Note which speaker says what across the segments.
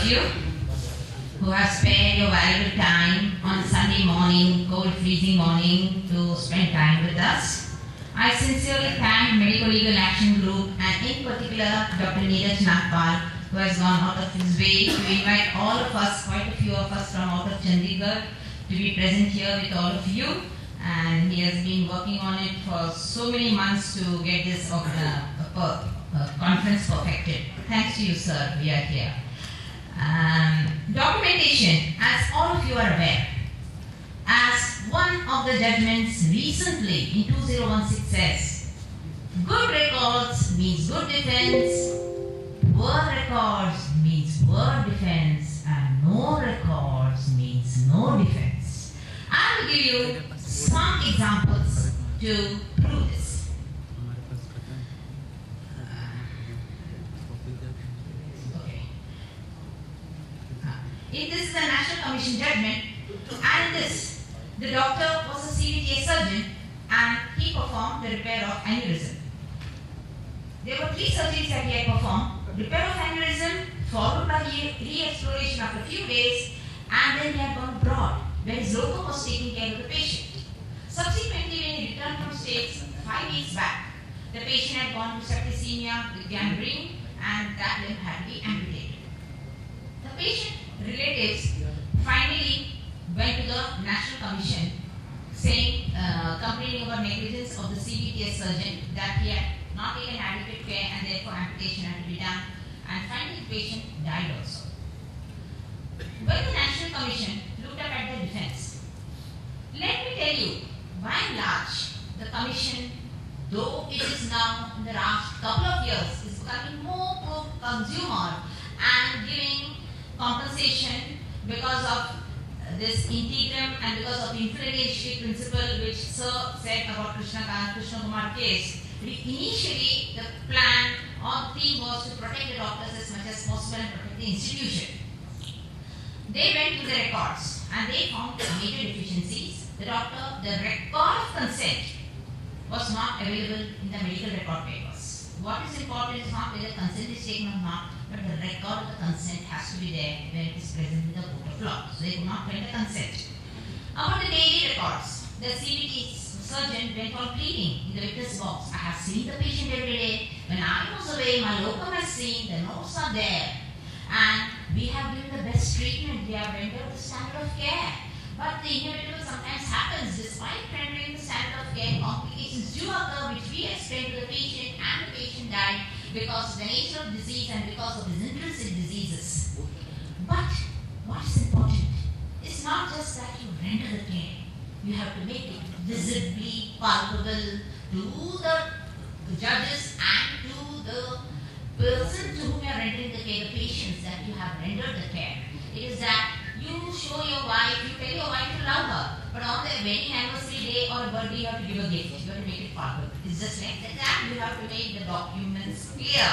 Speaker 1: of you who have spared your valuable time on Sunday morning, cold freezing morning, to spend time with us. I sincerely thank Medical Legal Action Group and in particular Dr. Neeraj Nagpal, who has gone out of his way to invite all of us, quite a few of us from out of Chandigarh, to be present here with all of you. And he has been working on it for so many months to get this conference perfected. Thanks to you, sir, we are here. Documentation, as all of you are aware, as one of the judgments recently in 2016 says, good records means good defense, poor records means poor defense, and no records means no defense. I will give you some examples to prove this. This is a National Commission judgment, and this, the doctor was a CVTA surgeon and he performed the repair of aneurysm. There were 3 surgeries that he had performed: repair of aneurysm, followed by re-exploration after a few days, and then he had gone abroad where his locum was taking care of the patient. Subsequently, when he returned from States 5 weeks back, the patient had gone to septicemia with gangrene and that limb had to be amputated. The patient relatives finally went to the National Commission saying, complaining about negligence of the CVTS surgeon, that he had not taken adequate care and therefore amputation had to be done, and finally the patient died also. When the National Commission looked up at the defense, let me tell you, by and large, the Commission, though it is now in the last couple of years, is becoming more pro-consumer and giving compensation because of this integrum and because of the inferiority principle which Sir said about Krishna Kumar case. Initially, the plan or the theme was to protect the doctors as much as possible and protect the institution. They went to the records and they found major deficiencies. The record of consent was not available in the medical record papers. What is important is not whether consent is taken or not, but the record of the consent has to be there when it is present in the court of law. So they could not find the consent. About the daily records, the CVT surgeon went on pleading in the witness box. I have seen the patient every day. When I was away, my locum has seen, the notes are there. And we have given the best treatment. We have rendered the standard of care. But the inevitable sometimes happens. Despite rendering the standard of care, complications do occur which we explain to the patient, and the patient died because of the nature of disease and because of his intrinsic diseases. But what is important is not just that you render the care. You have to make it visibly palpable to the judges and to the person to whom you are rendering the care, the patients, that you have rendered the care. It is that you show your wife, you tell your wife you love her, but on their wedding anniversary day or a birthday you have to give a gift. You have to make it palpable. It's just like that. You have to make the documents clear.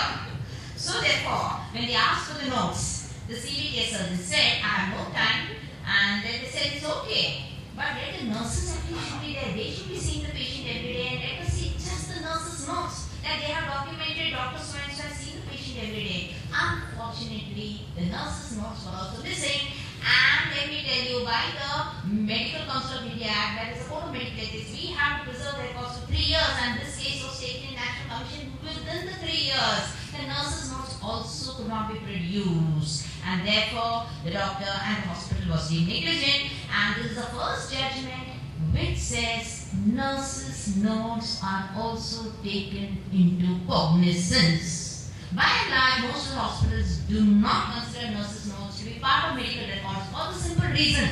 Speaker 1: So therefore, when they asked for the notes, the CVTA surgeon said, I have no time, and then they said it's okay. But let the nurses at least should be there. They should be seeing the patient every day, and let us see just the nurses' notes that they have documented. Dr. So-and-so has seen the patient every day. Unfortunately, the nurses' notes were also missing. And let me tell you, by the Medical Council of India Act, that is the Code of Medical Ethics, we have to preserve the records for 3 years, and this case was taken in National Commission within the 3 years. The nurses' notes also could not be produced, and therefore the doctor and the hospital was deemed negligent. And this is the first judgment which says nurses' notes are also taken into cognizance. By and large, most of the hospitals do not consider nurses' notes to be part of medical records for the simple reason.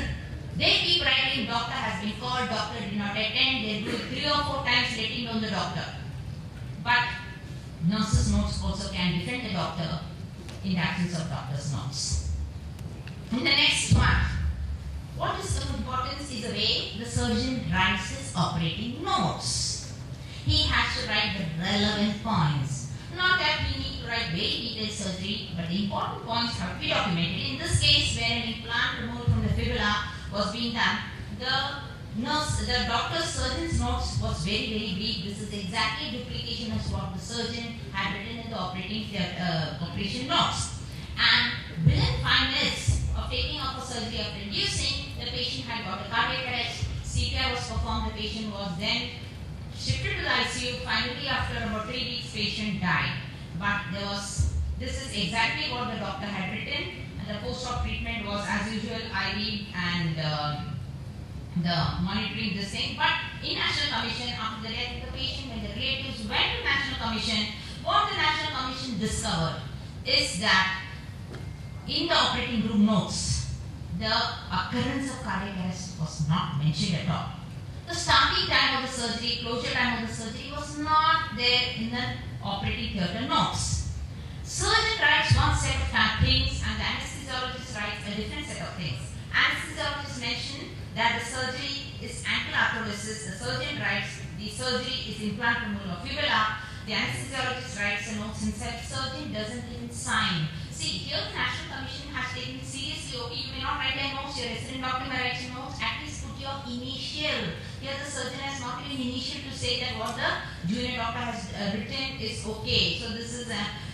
Speaker 1: They keep writing, doctor has been called, doctor did not attend, they do it 3 or 4 times letting down the doctor. But nurses' notes also can defend the doctor in the absence of doctor's notes. In the next one, what is of importance is the way the surgeon writes his operating notes. He has to write the relevant points. Not that we need to write very detailed surgery, but the important points have to be documented. In this case, where an implant removed from the fibula was being done, the doctor's surgeon's notes was very, very brief. This is exactly a duplication of what the surgeon had written in the operation notes. And within 5 minutes, got a cardiac arrest. CPR was performed. The patient was then shifted to the ICU. Finally, after about 3 weeks, patient died. But this is exactly what the doctor had written, and the post-op treatment was as usual IV and the monitoring this thing. But in National Commission, after the death of the patient, when the relatives went to National Commission, what the National Commission discovered is that in the operating room notes, the occurrence of cardiac arrest was not mentioned at all. The starting time of the surgery, closure time of the surgery was not there in the operating theatre notes. Surgeon writes one set of things and the anesthesiologist writes a different set of things. Anesthesiologist mentioned that the surgery is ankle arthrodesis. The surgeon writes the surgery is implant removal of fibula. The anesthesiologist writes a note himself. Surgeon doesn't even sign. See, here the National Commission has taken it seriously. Okay, you may not write your notes, your resident doctor may write your notes, at least put your initial. Here the surgeon has not even initial to say that what the junior doctor has written is okay. So this is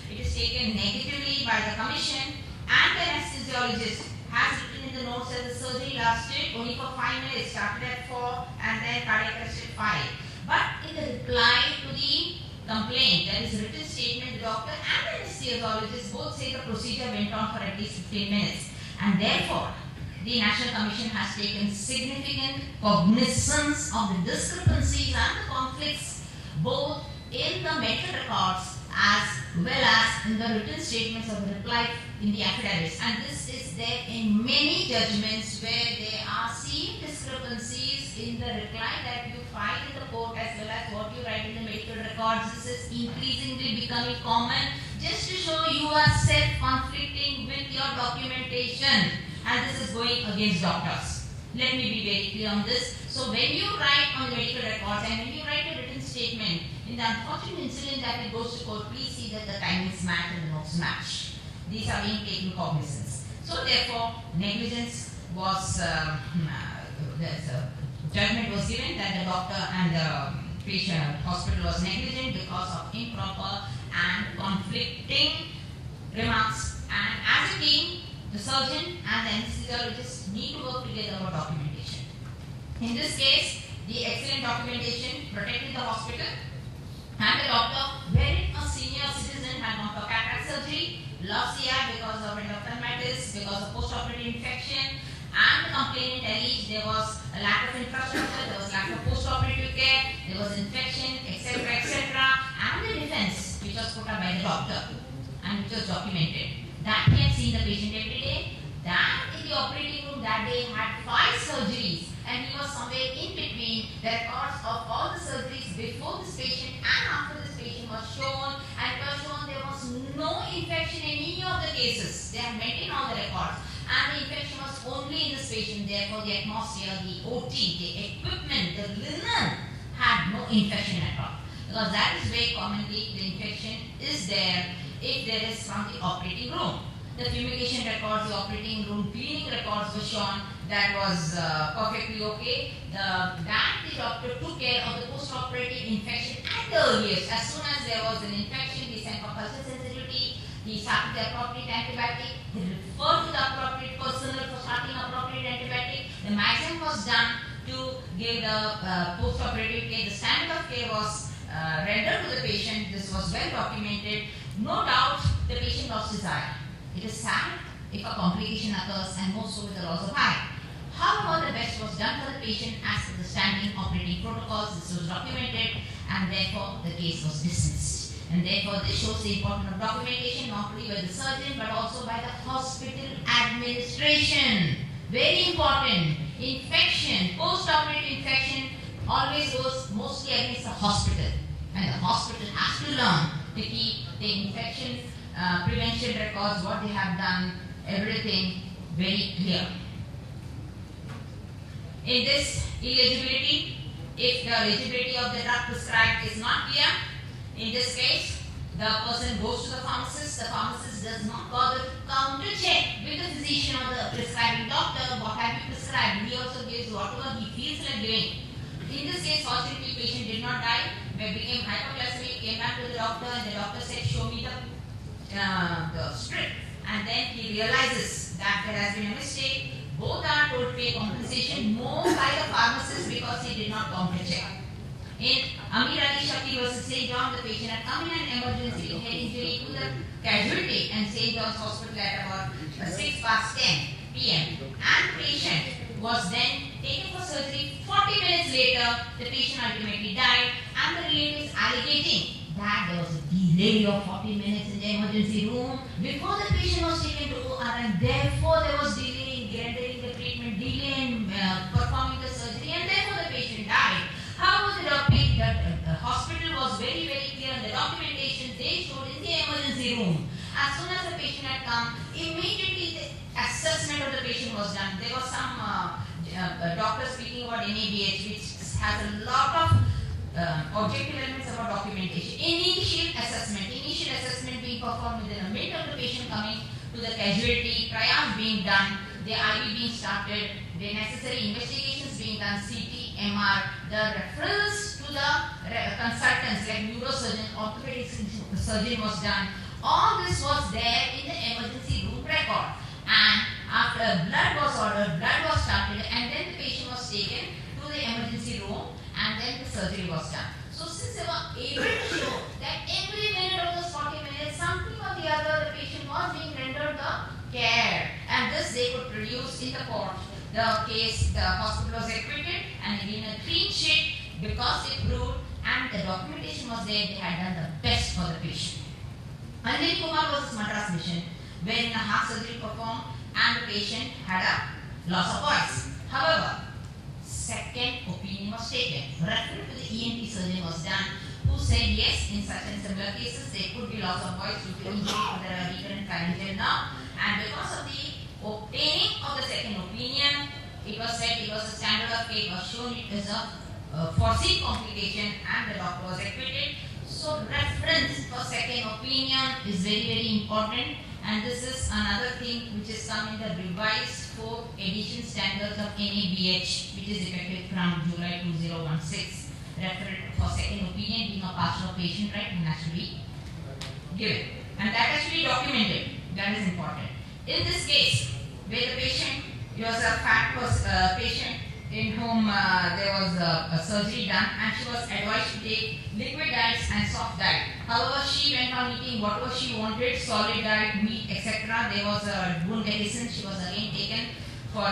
Speaker 1: it is taken negatively by the commission, and the anesthesiologist has written in the notes that the surgery lasted only for 5 minutes, started at 4 and then cardiac arrest at 5. But in the reply to the complaint, there is a written statement, the doctor and the anesthesiologist both say the procedure went on for at least 15 minutes. And therefore, the National Commission has taken significant cognizance of the discrepancies and the conflicts both in the medical records as well as in the written statements of the reply in the affidavits. And this is there in many judgments where there are seen discrepancies in the reply that you file in the court as well as what you write in the medical records. This is increasingly becoming common just to show you are self-conflicting with your documentation, and this is going against doctors. Let me be very clear on this. So when you write on the medical records and when you write a written statement, in the unfortunate incident that it goes to court, please see that the timings match and the notes match. These are being taken cognizance. So therefore, negligence was, judgment was given that the doctor and the patient hospital was negligent because of improper and conflicting remarks. And as a team, the surgeon and the anesthesiologist need to work together for documentation. In this case, the excellent documentation protected the hospital and the doctor, wherein a senior citizen had gone for cataract surgery, lost the eye because of endophthalmitis, because of post-operative infection, and the complainant alleged there was a lack of infrastructure, there was lack of post-operative care, there was infection, etc., and the defense which was put up by the doctor and which was documented. That he had seen the patient every day, that in the operating room that day had 5 surgeries, and he was somewhere in between the records of all the surgeries before this patient and after this patient was shown, and it was shown there was no infection in any of the cases. They have maintained all the records, and the infection was only in this patient. Therefore, the atmosphere, the OT, the equipment, the linen had no infection at all. Because that is where commonly the infection is there if there is from the operating room. The fumigation records, the operating room cleaning records were shown, that was perfectly okay. The doctor took care of the post-operative infection at the earliest. As soon as there was an infection, he sent for culture sensitivity, he started the appropriate antibiotic, he referred to the appropriate personnel for starting appropriate antibiotic. The maximum was done to give the post-operative care. The standard of care was rendered to the patient. This was well documented. No doubt the patient lost his eye. It is sad if a complication occurs, and more so with the loss of eye. However, the best was done for the patient as per the standing operating protocols. This was documented, and therefore the case was dismissed. And therefore this shows the importance of documentation not only by the surgeon but also by the hospital administration. Very important. Infection, post-operative infection always goes mostly against the hospital, and the hospital has to learn to keep the infection prevention records, what they have done, everything very clear. In this eligibility, if the eligibility of the drug prescribed is not clear, in this case, the person goes to the pharmacist does not bother to counter check with the physician or the prescribing doctor, what have you prescribed. He also gives whatever he feels like giving. In this case, fortunately, the patient did not die, but became hypoglycemic, came back to the doctor, and the doctor said, show me the strip. And then he realizes that there has been a mistake. Both are told to pay compensation more by the pharmacist because he did not counter check. In Amir Ali Shakti versus St. John, the patient had come in an emergency with head injury to the casualty and St. John's Hospital at about 6 past 10 p.m. And patient was then taken for surgery. 40 minutes later, the patient ultimately died, and the relatives alleging that there was a delay of 40 minutes in the emergency room before the patient was taken to OR, and therefore there was delay in rendering the treatment, delay in performing the surgery, and therefore the patient died. However, the hospital was very, very clear in the documentation they showed in the emergency room. As soon as the patient had come, immediately the assessment of the patient was done. There was some doctor speaking about NABH, which has a lot of objective elements about documentation. Initial assessment being performed within a minute of the patient coming to the casualty, triage being done, the IV being started, the necessary investigations being done, CT, MR, the referrals to the consultants like neurosurgeon, orthopedic surgeon was done. All this was there in the emergency room record. And after blood was ordered, blood was started, and then the patient was taken to the emergency room, and then the surgery was done. So since they were able to show that every minute of those 40 minutes, something or the other, the patient was being rendered the care, and this they could produce in the court. The case, the hospital was acquitted and given a clean sheet because they proved and the documentation was there, they had done the best for the patient. Anjali Kumar was a Madras mission wherein a heart surgery performed and the patient had a loss of voice. However, second opinion was taken. Reference to the ENT surgeon was done who said yes, in such and similar cases there could be loss of voice due to injury to the recurrent pharyngeal nerve, and because of the obtaining of the second opinion, it was said it was a standard of care, was shown it as a foreseen complication, and the doctor was acquitted. So reference for second opinion is very, very important, and this is another thing which is come in the revised 4th edition standards of NABH, which is effective from July 2016. Reference for second opinion being a partial patient right has to be given, and that has to be documented. That is important. In this case, where the patient was a fat patient in whom there was a surgery done, and she was advised to take liquid diets and soft diet. However, she went on eating whatever she wanted, solid diet, meat, etc. There was a wound medicine. She was again taken for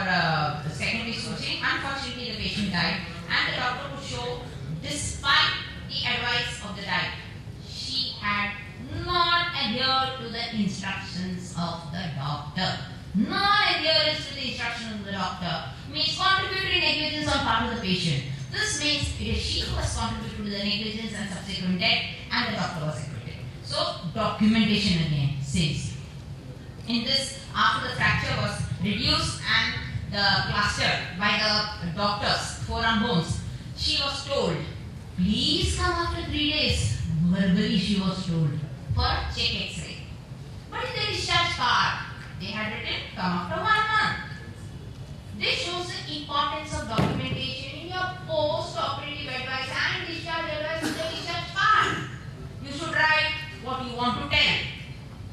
Speaker 1: secondary suturing. Unfortunately, the patient died, and the doctor could show, despite the advice of the diet, she had not adhered to the instructions of the doctor. Non-adherence to the instructions of the doctor means contributory negligence on part of the patient. This means it is she who has contributed to the negligence and subsequent death, and the doctor was acquitted. So, documentation again says, in this, after the fracture was reduced and the plaster by the doctors, forearm bones, she was told, please come after 3 days. Verbally she was told, for a check X-ray. But in the discharge card, they had written, come after 1 month. This shows the importance of documentation in your post-operative advice and discharge advice in the discharge card. You should write what you want to tell.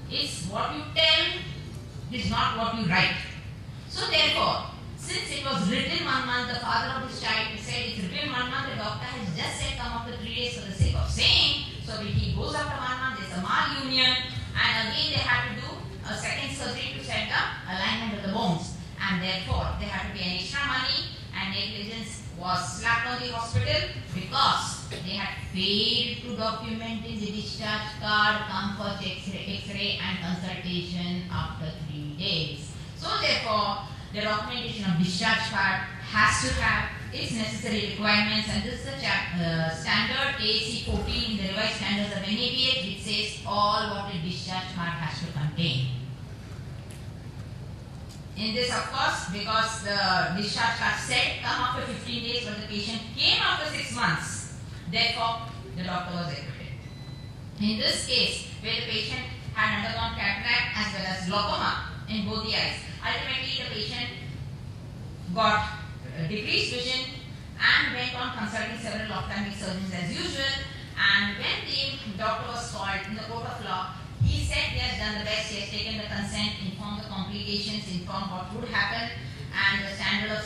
Speaker 1: It's what you tell, is not what you write. So therefore, since it was written 1 month, the father of this child said it's written 1 month, the doctor has just said come after 3 days for the sake of saying. So if he goes after 1 month, there's a malunion, and again they have to do a second surgery to set the alignment of the bones, and therefore there had to be an extra money, and negligence was slapped on the hospital because they had failed to document in the discharge card, come for X-ray and consultation after 3 days. So therefore, the documentation of discharge card has to have its necessary requirements, and this is the standard AAC 14 in the revised standards of NABH, which says all what a discharge card has to contain. In this, of course, because the discharge card said come after 15 days, but the patient came after 6 months, therefore the doctor was acquitted. In this case, where the patient had undergone cataract as well as glaucoma in both the eyes, ultimately the patient got decreased vision and went on consulting several ophthalmic surgeons as usual, and when the doctor was called in the court of law, he said he has done the best, he has taken the consent, informed the complications, informed what would happen, and the standard of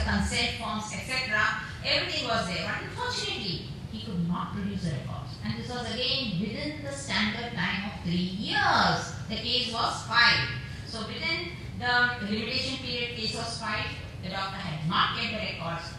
Speaker 1: consent forms, etc. Everything was there. But unfortunately, he could not produce the records. And this was again within the standard time of 3 years. The case was filed. So within the limitation period, case was filed. The doctor had not kept the records.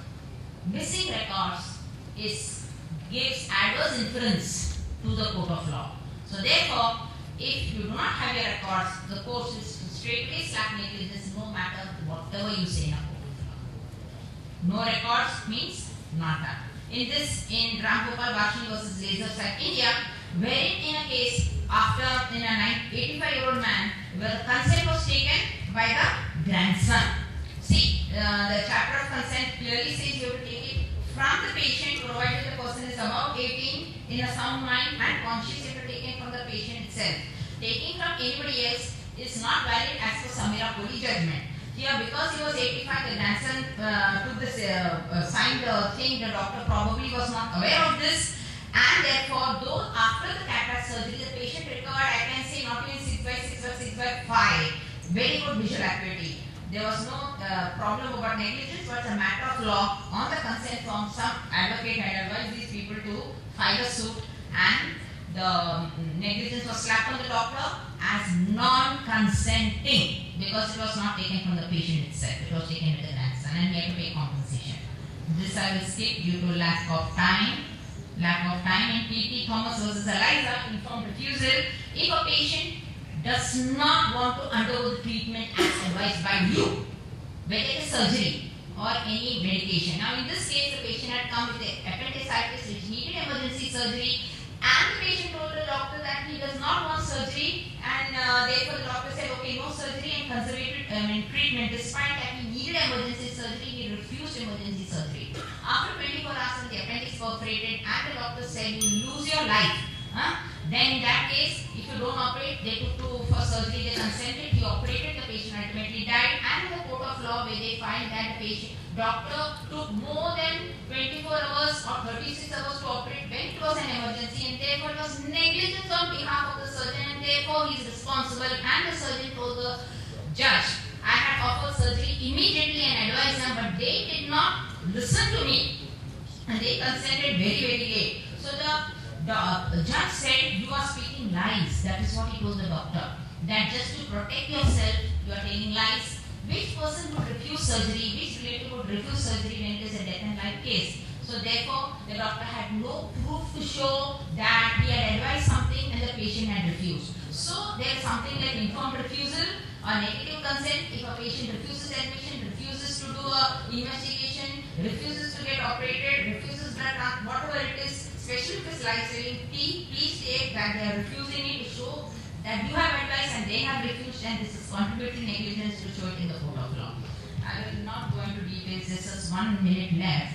Speaker 1: Missing records gives adverse inference to the court of law. So therefore, if you do not have your records, the court will straightway slap negligence no matter whatever you say in a court of law. No records means not done. In Ram Gopal Bashni versus Laser Site India, wherein in a case after in a 85-year-old man, where the consent was taken by the grandson. See, the chapter of consent clearly says you have to take it from the patient, provided the person is above 18 in a sound mind and conscious. You have to take it from the patient itself. Taking from anybody else is not valid as per Samira Puri judgment. Here, because he was 85, the grandson took this, signed the thing, the doctor probably was not aware of this, and therefore, though after the cataract surgery, the patient recovered, I can say not even 6 by 6 or 6 by 5, very good visual acuity. There was no problem about negligence, but it's a matter of law. On the consent form, some advocate had advised these people to file a suit, and the negligence was slapped on the doctor as non-consenting because it was not taken from the patient itself. It was taken with the grandson, and he had to pay compensation. This I will skip due to lack of time. In T.T. Thomas versus Eliza, informed refusal. If a patient does not want to undergo the treatment as advised by you, whether it is surgery or any medication. Now, in this case, the patient had come with appendicitis which needed emergency surgery, and the patient told the doctor that he does not want surgery, and therefore the doctor said, okay, no surgery and conservative treatment. Despite that he needed emergency surgery, he refused emergency surgery. After 24 hours, when the appendix perforated and the doctor said, you will lose your life. Then in that case, if you don't operate, they took for surgery, they consented, he operated, the patient ultimately died, and in the court of law where they find that the patient, doctor took more than 24 hours or 36 hours to operate when it was an emergency, and therefore it was negligence on behalf of the surgeon, and therefore he is responsible, and the surgeon told the judge, I had offered surgery immediately and advised them, but they did not listen to me, and they consented very, very late. So the judge said, you are speaking lies. That is what he told the doctor. That just to protect yourself, you are telling lies. Which person would refuse surgery? Which relative would refuse surgery when it is a death and life case? So therefore, the doctor had no proof to show that he had advised something and the patient had refused. So there is something like informed refusal or negative consent. If a patient refuses admission, refuses to do a investigation, refuses to get operated, refuses blood transfusion, whatever it is, especially if it's life-saving, please state that they are refusing it to show that you have advised and they have refused, and this is contributing negligence to show it in the court of law. I will not go into details. This is 1 minute left.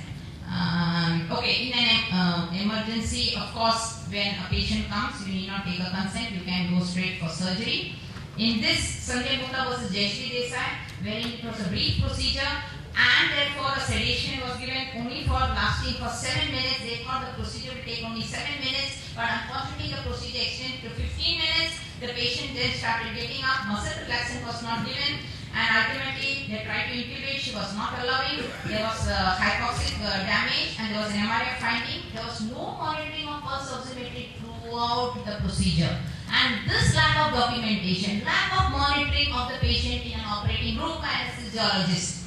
Speaker 1: Okay, in an emergency, of course, when a patient comes, you need not take a consent. You can go straight for surgery. In this, Sanjay Gupta versus Jayashree Desai, wherein it was a brief procedure, and therefore a sedation was given only for lasting for 7 minutes. They thought the procedure would take only 7 minutes, but unfortunately the procedure extended to 15 minutes. The patient then started getting up, muscle relaxant was not given, and ultimately they tried to intubate, she was not allowing. There was hypoxic damage, and there was an MRI finding. There was no monitoring of pulse oximetry throughout the procedure. And this lack of documentation, lack of monitoring of the patient in an operating room by anesthesiologist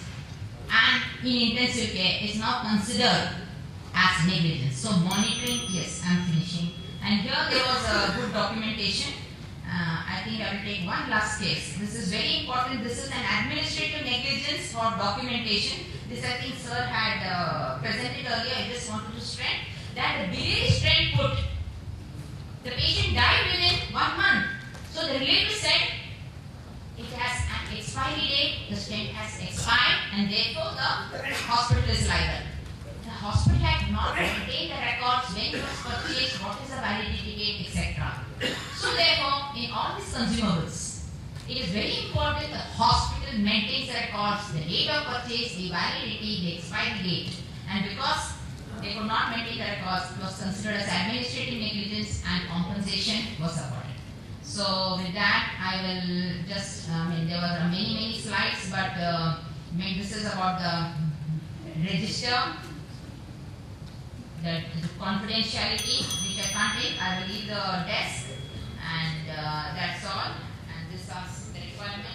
Speaker 1: and in intensive care is now considered as negligence. So monitoring, yes, I'm finishing. And here there was a good documentation. I think I will take one last case. This is very important. This is an administrative negligence for documentation. This I think sir had presented earlier. I just wanted to stress that the biliary stent put, the patient died within 1 month. So the relative said it has an expiry date, the stent has expired, and therefore the hospital is liable. The hospital had not maintained the records when it was purchased, what is the validity date, etc. So therefore, in all these consumables, it is very important the hospital maintains the records, the date of purchase, the validity, the expiry date. And because they could not maintain the records, it was considered as administrative negligence and compensation was awarded. So with that, I will just, there were many slides, but this is about the register, the confidentiality, which I can't take. I will leave the desk, and that's all. And this is the requirement.